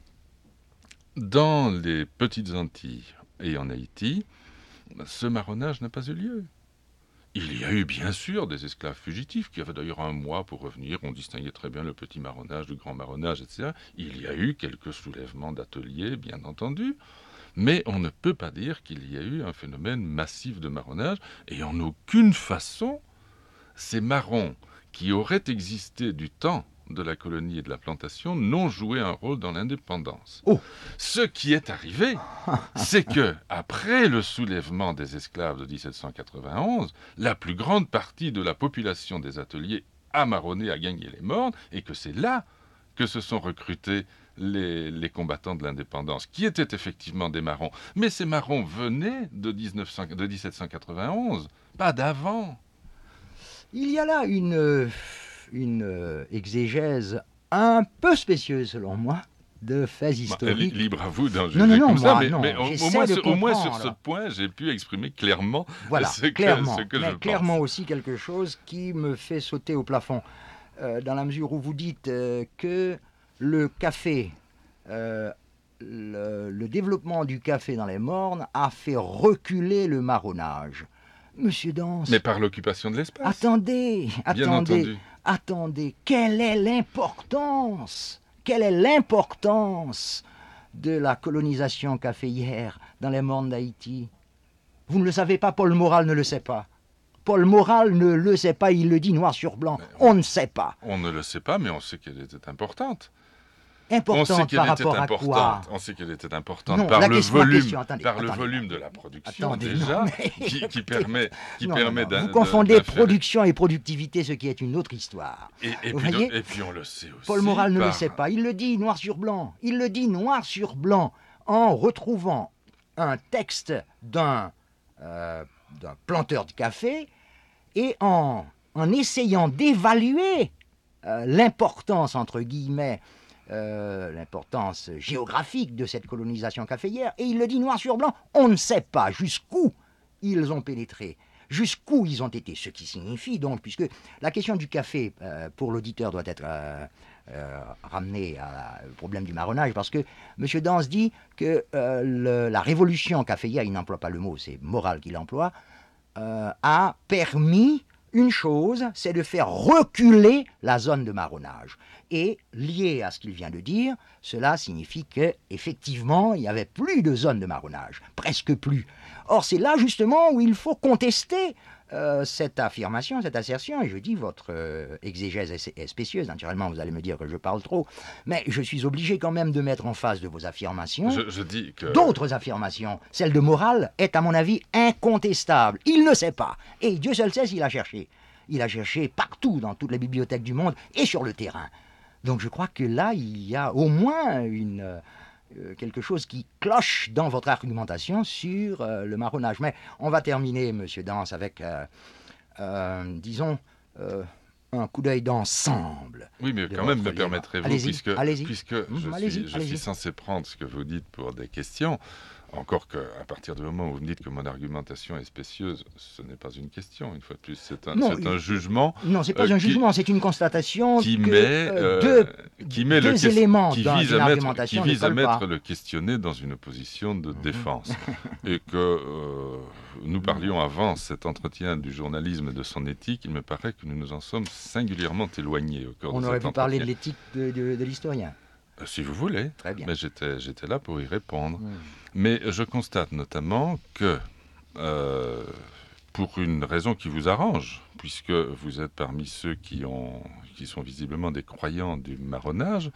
Dans les petites Antilles et en Haïti, ce marronnage n'a pas eu lieu. Il y a eu bien sûr des esclaves fugitifs qui avaient d'ailleurs un mois pour revenir. On distinguait très bien le petit marronnage du grand marronnage, etc. Il y a eu quelques soulèvements d'ateliers, bien entendu, mais on ne peut pas dire qu'il y a eu un phénomène massif de marronnage, et en aucune façon, ces marrons qui auraient existé du temps de la colonie et de la plantation n'ont joué un rôle dans l'indépendance. Ce qui est arrivé, c'est que après le soulèvement des esclaves de 1791, la plus grande partie de la population des ateliers a marronné, a gagné les mornes, et que c'est là que se sont recrutés les combattants de l'indépendance, qui étaient effectivement des marrons. Mais ces marrons venaient de 1791, pas d'avant. Il y a là une une exégèse un peu spécieuse, selon moi, de faits historiques. Libre à vous d'en Non, juger non, comme ça, moi, non, mais j'essaie de au moins sur ce comprendre. point, j'ai pu exprimer clairement Voilà, ce clairement, que je mais pense. clairement aussi quelque chose qui me fait sauter au plafond, dans la mesure où vous dites que le café, euh, le développement du café dans les Mornes a fait reculer le marronnage. Monsieur Mais Dance, par l'occupation de l'espace, attendez, bien attendez, entendu. attendez, quelle est l'importance? Quelle est l'importance de la colonisation caféière dans les Mornes d'Haïti? Vous ne le savez pas, Paul Morral ne le sait pas. Paul Morral ne le sait pas, il le dit noir sur blanc. On ne sait pas. On ne le sait pas, mais on sait qu'elle était importante. Importante par rapport à quoi? On sait qu'elle était importante Non, par la le question, ma volume, question, attendez, par le attendez, volume de la production attendez, déjà, non, mais qui permet, non, non, non. Vous de confondez d'inférer. production et productivité, ce qui est une autre histoire. Vous voyez? Et puis on le sait aussi Paul Morral ne le par... sait pas. Il le dit noir sur blanc. Il le dit noir sur blanc en retrouvant un texte d'un planteur de café et en essayant d'évaluer l'importance, entre guillemets, l'importance géographique de cette colonisation caféière. Et il le dit noir sur blanc, on ne sait pas jusqu'où ils ont pénétré, jusqu'où ils ont été. Ce qui signifie donc, puisque la question du café, pour l'auditeur, doit être ramenée au problème du marronnage, parce que M. Dance dit que la révolution caféière, il n'emploie pas le mot, c'est Morral qui l'emploie, a permis une chose, c'est de faire reculer la zone de marronnage. Et lié à ce qu'il vient de dire, cela signifie qu'effectivement, il n'y avait plus de zone de marronnage, presque plus. Or, c'est là justement où il faut contester cette affirmation, cette assertion, et je dis votre exégèse est spécieuse, naturellement vous allez me dire que je parle trop, mais je suis obligé quand même de mettre en face de vos affirmations Je dis que... d'autres affirmations. Celle de Morral est à mon avis incontestable. Il ne sait pas, et Dieu seul sait s'il a cherché. Il a cherché partout, dans toutes les bibliothèques du monde, et sur le terrain. Donc je crois que là, il y a au moins quelque chose qui cloche dans votre argumentation sur le marronnage. Mais on va terminer, Monsieur Dance, avec, disons, un coup d'œil d'ensemble. Oui, mais de quand même, votre me livre. permettrez-vous, Allez-y, allez-y. puisque Allez-y, je allez-y. suis censé prendre ce que vous dites pour des questions, encore qu'à partir du moment où vous me dites que mon argumentation est spécieuse, ce n'est pas une question, une fois de plus, c'est un jugement Non, c'est pas un jugement, c'est une constatation qui que deux éléments qui dans vise une à argumentation ne collent pas. le questionné dans une position de défense. Et que nous parlions avant cet entretien du journalisme et de son éthique, il me paraît que nous nous en sommes singulièrement éloignés au cours de cet entretien. On aurait pu parler de l'éthique de l'historien. Si vous voulez. Très bien. Mais j'étais là pour y répondre. Mais je constate notamment que, pour une raison qui vous arrange, puisque vous êtes parmi ceux qui sont visiblement des croyants du marronnage,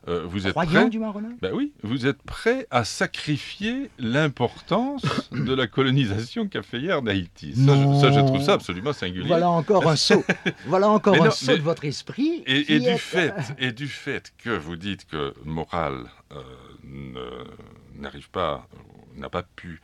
vous êtes Croyant prêt, du marronnage? ben oui, vous êtes prêt à sacrifier l'importance de la colonisation caféière d'Haïti. Ça, je trouve ça absolument singulier. Voilà encore un saut. Voilà encore Mais un non, saut de votre esprit. Et du fait que vous dites que Morral n'a pas pu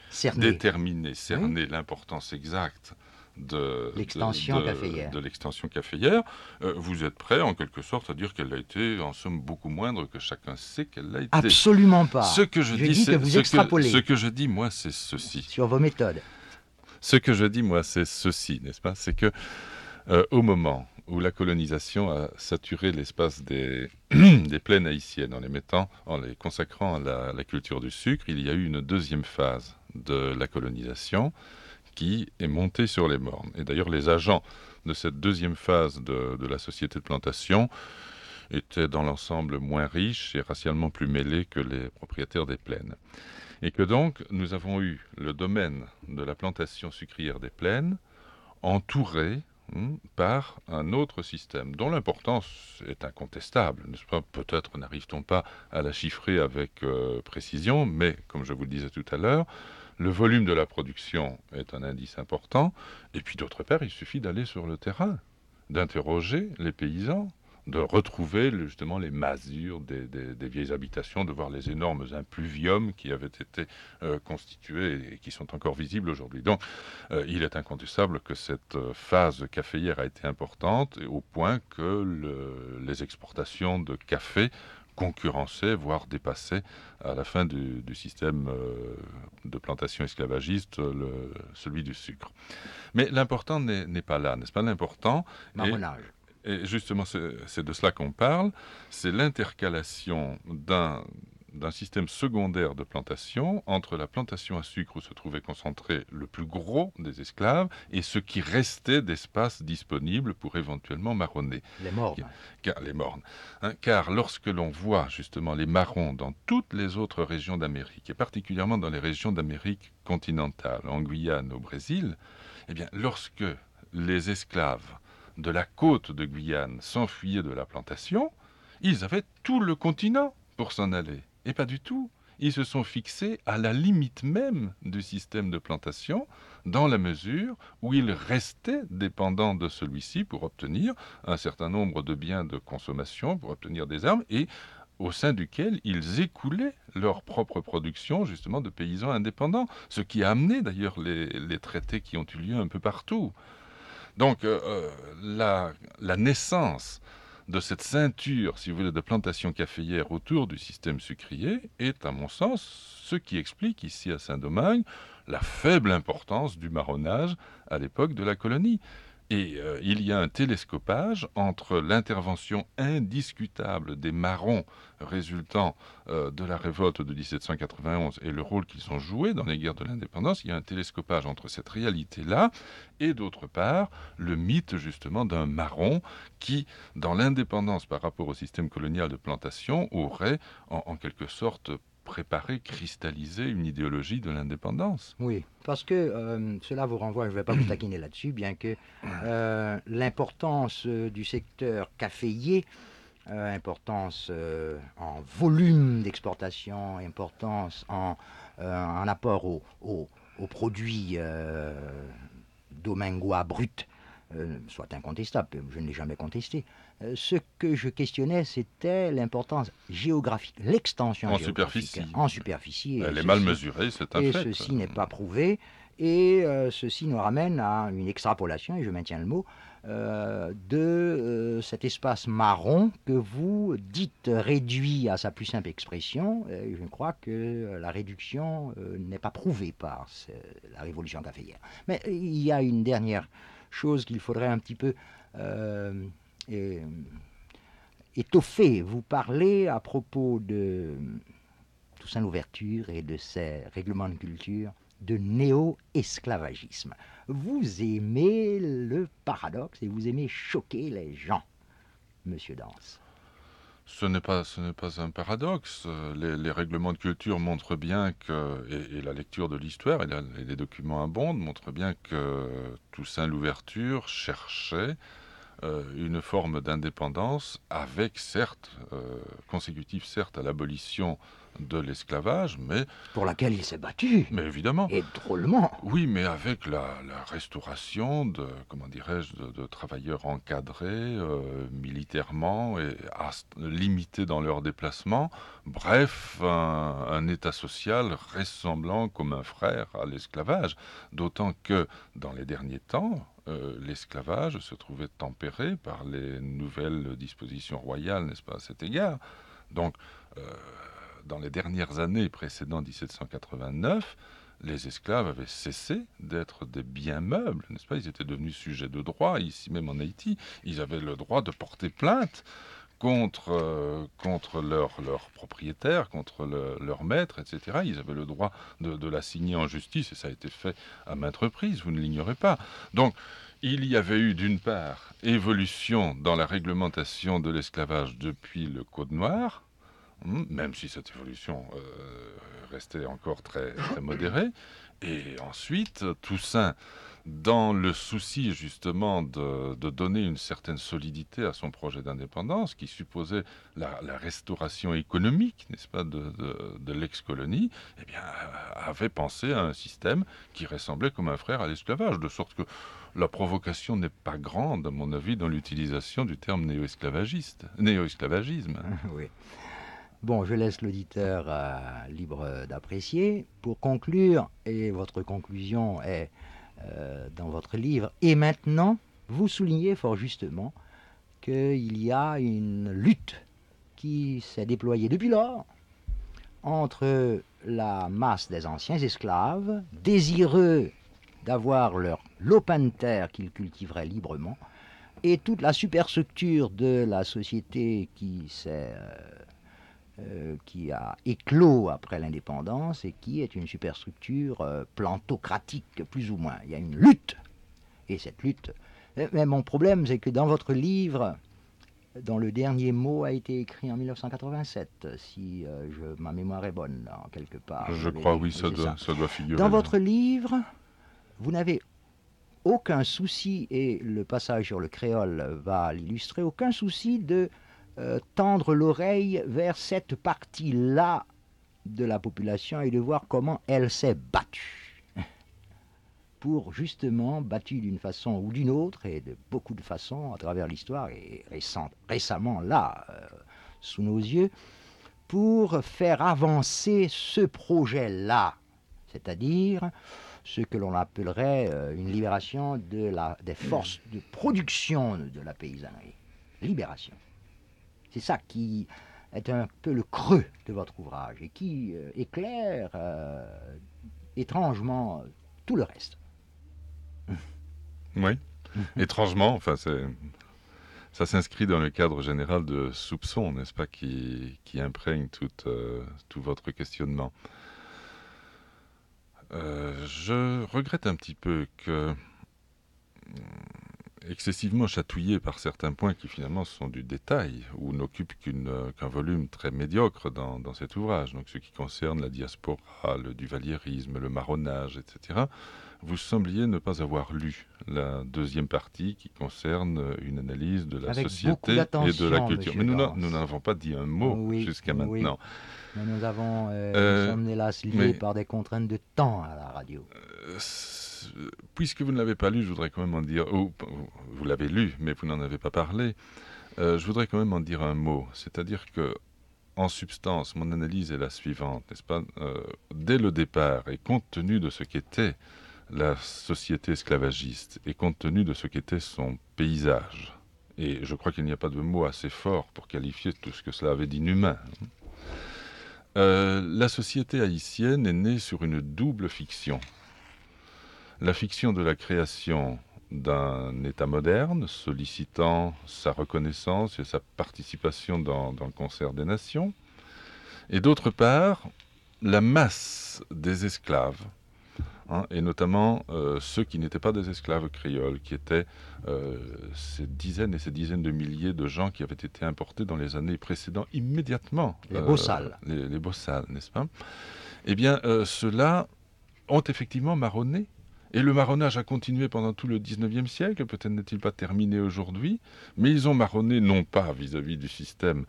cerner l'importance exacte de l'extension caféière. De l'extension caféière, vous êtes prêt en quelque sorte à dire qu'elle a été en somme beaucoup moindre que chacun sait qu'elle l'a été. Absolument pas. Ce que je dis, que vous extrapolez. Ce que je dis, moi, c'est ceci. Sur vos méthodes. Ce que je dis, moi, c'est ceci, n'est-ce pas? C'est que au moment où la colonisation a saturé l'espace des plaines haïtiennes en les consacrant à la culture du sucre, il y a eu une deuxième phase de la colonisation qui est montée sur les Mornes. Et d'ailleurs, les agents de cette deuxième phase de la société de plantation étaient dans l'ensemble moins riches et racialement plus mêlés que les propriétaires des plaines. Et que donc, nous avons eu le domaine de la plantation sucrière des plaines entouré par un autre système dont l'importance est incontestable, n'est-ce pas? Peut-être n'arrive-t-on pas à la chiffrer avec précision, mais comme je vous le disais tout à l'heure, le volume de la production est un indice important, et puis d'autre part, il suffit d'aller sur le terrain, d'interroger les paysans, de retrouver justement les masures des vieilles habitations, de voir les énormes impluviums qui avaient été constitués et qui sont encore visibles aujourd'hui. Donc il est incontestable que cette phase caféière a été importante, au point que les exportations de café concurrençaient, voire dépassaient à la fin du système de plantation esclavagiste celui du sucre. Mais l'important n'est pas là, n'est-ce pas? L'important est, Marronnage. et justement, c'est de cela qu'on parle, c'est l'intercalation d'un système secondaire de plantation entre la plantation à sucre où se trouvait concentré le plus gros des esclaves et ce qui restait d'espace disponible pour éventuellement marronner, Les mornes. car les mornes. Hein, car lorsque l'on voit justement les marrons dans toutes les autres régions d'Amérique, et particulièrement dans les régions d'Amérique continentale, en Guyane, au Brésil, eh bien, lorsque les esclaves de la côte de Guyane s'enfuyaient de la plantation, ils avaient tout le continent pour s'en aller. Et pas du tout. Ils se sont fixés à la limite même du système de plantation, dans la mesure où ils restaient dépendants de celui-ci pour obtenir un certain nombre de biens de consommation, pour obtenir des armes, et au sein duquel ils écoulaient leur propre production, justement, de paysans indépendants, ce qui a amené d'ailleurs les traités qui ont eu lieu un peu partout. Donc, la naissance de cette ceinture, si vous voulez, de plantation caféière autour du système sucrier est, à mon sens, ce qui explique ici à Saint-Domingue la faible importance du marronnage à l'époque de la colonie. Et il y a un télescopage entre l'intervention indiscutable des marrons résultant de la révolte de 1791 et le rôle qu'ils ont joué dans les guerres de l'indépendance. Il y a un télescopage entre cette réalité-là et d'autre part le mythe justement d'un marron qui, dans l'indépendance par rapport au système colonial de plantation, aurait en quelque sorte préparé, cristallisé une idéologie de l'indépendance. Oui, parce que cela vous renvoie, je ne vais pas vous taquiner là-dessus, bien que l'importance du secteur caféier, importance en volume d'exportation, importance en apport aux produits domingois bruts, soit incontestable, je ne l'ai jamais contesté. Ce que je questionnais, c'était l'importance géographique, l'extension En géographique superficie. en superficie. Elle est mal mesurée, c'est un Et fait. ceci n'est pas prouvé. Et ceci nous ramène à une extrapolation, et je maintiens le mot, de cet espace marron que vous dites réduit à sa plus simple expression. Je crois que la réduction n'est pas prouvée par la révolution caféière. Mais il y a une dernière chose qu'il faudrait un petit peu étoffer. Vous parlez à propos de Toussaint Louverture et de ses règlements de culture de néo-esclavagisme. Vous aimez le paradoxe et vous aimez choquer les gens, monsieur Dance. Ce n'est pas un paradoxe. Les règlements de culture montrent bien que, et la lecture de l'histoire et les documents abondent, montrent bien que Toussaint Louverture cherchait une forme d'indépendance avec, certes, consécutive certes à l'abolition de l'esclavage, pour laquelle il s'est battu, mais évidemment, et drôlement. oui, mais avec la restauration de, comment dirais-je, de travailleurs encadrés militairement et limités dans leurs déplacements. Bref, un état social ressemblant comme un frère à l'esclavage. D'autant que, dans les derniers temps, l'esclavage se trouvait tempéré par les nouvelles dispositions royales, n'est-ce pas, à cet égard. Donc, dans les dernières années précédant 1789, les esclaves avaient cessé d'être des biens meubles, n'est-ce pas? Ils étaient devenus sujets de droit, ici même en Haïti. Ils avaient le droit de porter plainte contre leur propriétaire, contre leur maître, etc. Ils avaient le droit de la signer en justice, et ça a été fait à maintes reprises, vous ne l'ignorez pas. Donc, il y avait eu d'une part évolution dans la réglementation de l'esclavage depuis le Code noir, même si cette évolution restait encore très, très modérée. Et ensuite, Toussaint dans le souci justement de donner une certaine solidité à son projet d'indépendance, qui supposait la restauration économique, n'est-ce pas, de l'ex-colonie, eh bien, avait pensé à un système qui ressemblait comme un frère à l'esclavage, de sorte que la provocation n'est pas grande, à mon avis, dans l'utilisation du terme néo-esclavagisme. Oui. Bon, je laisse l'auditeur libre d'apprécier. Pour conclure, et votre conclusion est dans votre livre, et maintenant, vous soulignez fort justement qu'il y a une lutte qui s'est déployée depuis lors entre la masse des anciens esclaves, désireux d'avoir leur lopin de terre qu'ils cultiveraient librement, et toute la superstructure de la société qui a éclos après l'indépendance et qui est une superstructure plantocratique, plus ou moins. Il y a une lutte. Et cette lutte... Mais mon problème, c'est que dans votre livre, dont le dernier mot a été écrit en 1987, si ma mémoire est bonne, là, quelque part. Je crois, oui, ça doit figurer. Dans votre livre, vous n'avez aucun souci, et le passage sur le créole va l'illustrer, aucun souci de tendre l'oreille vers cette partie-là de la population et de voir comment elle s'est battue. Pour justement, battue d'une façon ou d'une autre, et de beaucoup de façons à travers l'histoire, et récemment là, sous nos yeux, pour faire avancer ce projet-là, c'est-à-dire ce que l'on appellerait une libération des forces de production de la paysannerie. Libération. C'est ça qui est un peu le creux de votre ouvrage et qui éclaire étrangement tout le reste. Oui, étrangement, enfin, ça s'inscrit dans le cadre général de soupçons, n'est-ce pas, qui imprègne tout votre questionnement. Je regrette un petit peu que, excessivement chatouillé par certains points qui finalement sont du détail, ou n'occupent qu'un volume très médiocre dans cet ouvrage, donc ce qui concerne la diaspora, le duvalierisme, le marronnage, etc., vous sembliez ne pas avoir lu la deuxième partie qui concerne une analyse de la Avec société et de la culture. Mais nous Dans. n'avons pas dit un mot jusqu'à maintenant. Mais nous sommes hélas liés par des contraintes de temps à la radio. Puisque vous ne l'avez pas lu, je voudrais quand même en dire... vous l'avez lu, mais vous n'en avez pas parlé. Je voudrais quand même en dire un mot. C'est-à-dire que, en substance, mon analyse est la suivante, n'est-ce pas ? Dès le départ, et compte tenu de ce qu'était la société esclavagiste, et compte tenu de ce qu'était son paysage, et je crois qu'il n'y a pas de mot assez fort pour qualifier tout ce que cela avait d'inhumain, la société haïtienne est née sur une double fiction. La fiction de la création d'un État moderne, sollicitant sa reconnaissance et sa participation dans le concert des nations, et d'autre part, la masse des esclaves, et notamment ceux qui n'étaient pas des esclaves créoles, qui étaient ces dizaines et ces dizaines de milliers de gens qui avaient été importés dans les années précédentes, immédiatement. Les Bossales. Les Bossales, n'est-ce pas ? Eh bien, ceux-là ont effectivement marronné. Et le marronnage a continué pendant tout le XIXe siècle, peut-être n'est-il pas terminé aujourd'hui, mais ils ont marronné non pas vis-à-vis du système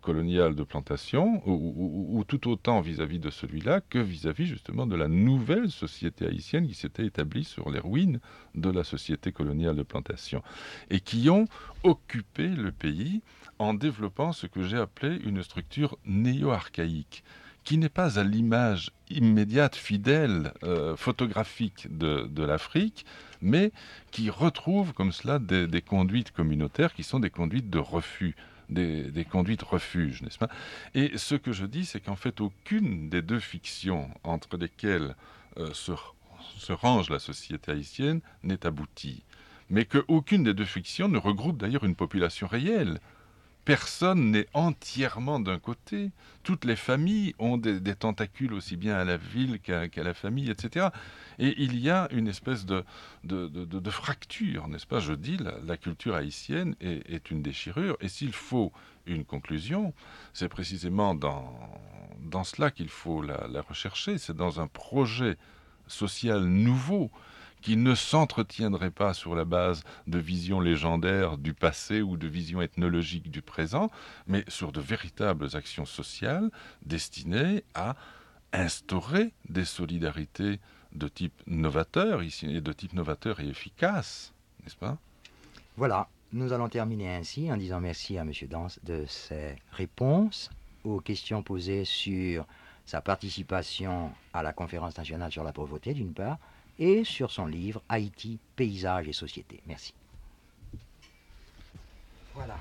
colonial de plantation, ou tout autant vis-à-vis de celui-là, que vis-à-vis justement de la nouvelle société haïtienne qui s'était établie sur les ruines de la société coloniale de plantation, et qui ont occupé le pays en développant ce que j'ai appelé une structure néo-archaïque, qui n'est pas à l'image immédiate, fidèle, photographique de l'Afrique, mais qui retrouve comme cela des conduites communautaires qui sont des conduites de refus, des conduites refuges, n'est-ce pas ? Et ce que je dis, c'est qu'en fait, aucune des deux fictions entre lesquelles se range la société haïtienne n'est aboutie, mais qu'aucune des deux fictions ne regroupe d'ailleurs une population réelle. Personne n'est entièrement d'un côté. Toutes les familles ont des tentacules aussi bien à la ville qu'à la famille, etc. Et il y a une espèce de fracture, n'est-ce pas ? Je dis, la culture haïtienne est une déchirure. Et s'il faut une conclusion, c'est précisément dans cela qu'il faut la rechercher. C'est dans un projet social nouveau qui ne s'entretiendrait pas sur la base de visions légendaires du passé ou de visions ethnologiques du présent, mais sur de véritables actions sociales destinées à instaurer des solidarités de type novateur, ici, et de type novateur et efficace, n'est-ce pas? Voilà, nous allons terminer ainsi en disant merci à M. Dans de ses réponses aux questions posées sur sa participation à la conférence nationale sur la pauvreté, d'une part, et sur son livre Haïti, paysages et société. Merci. Voilà.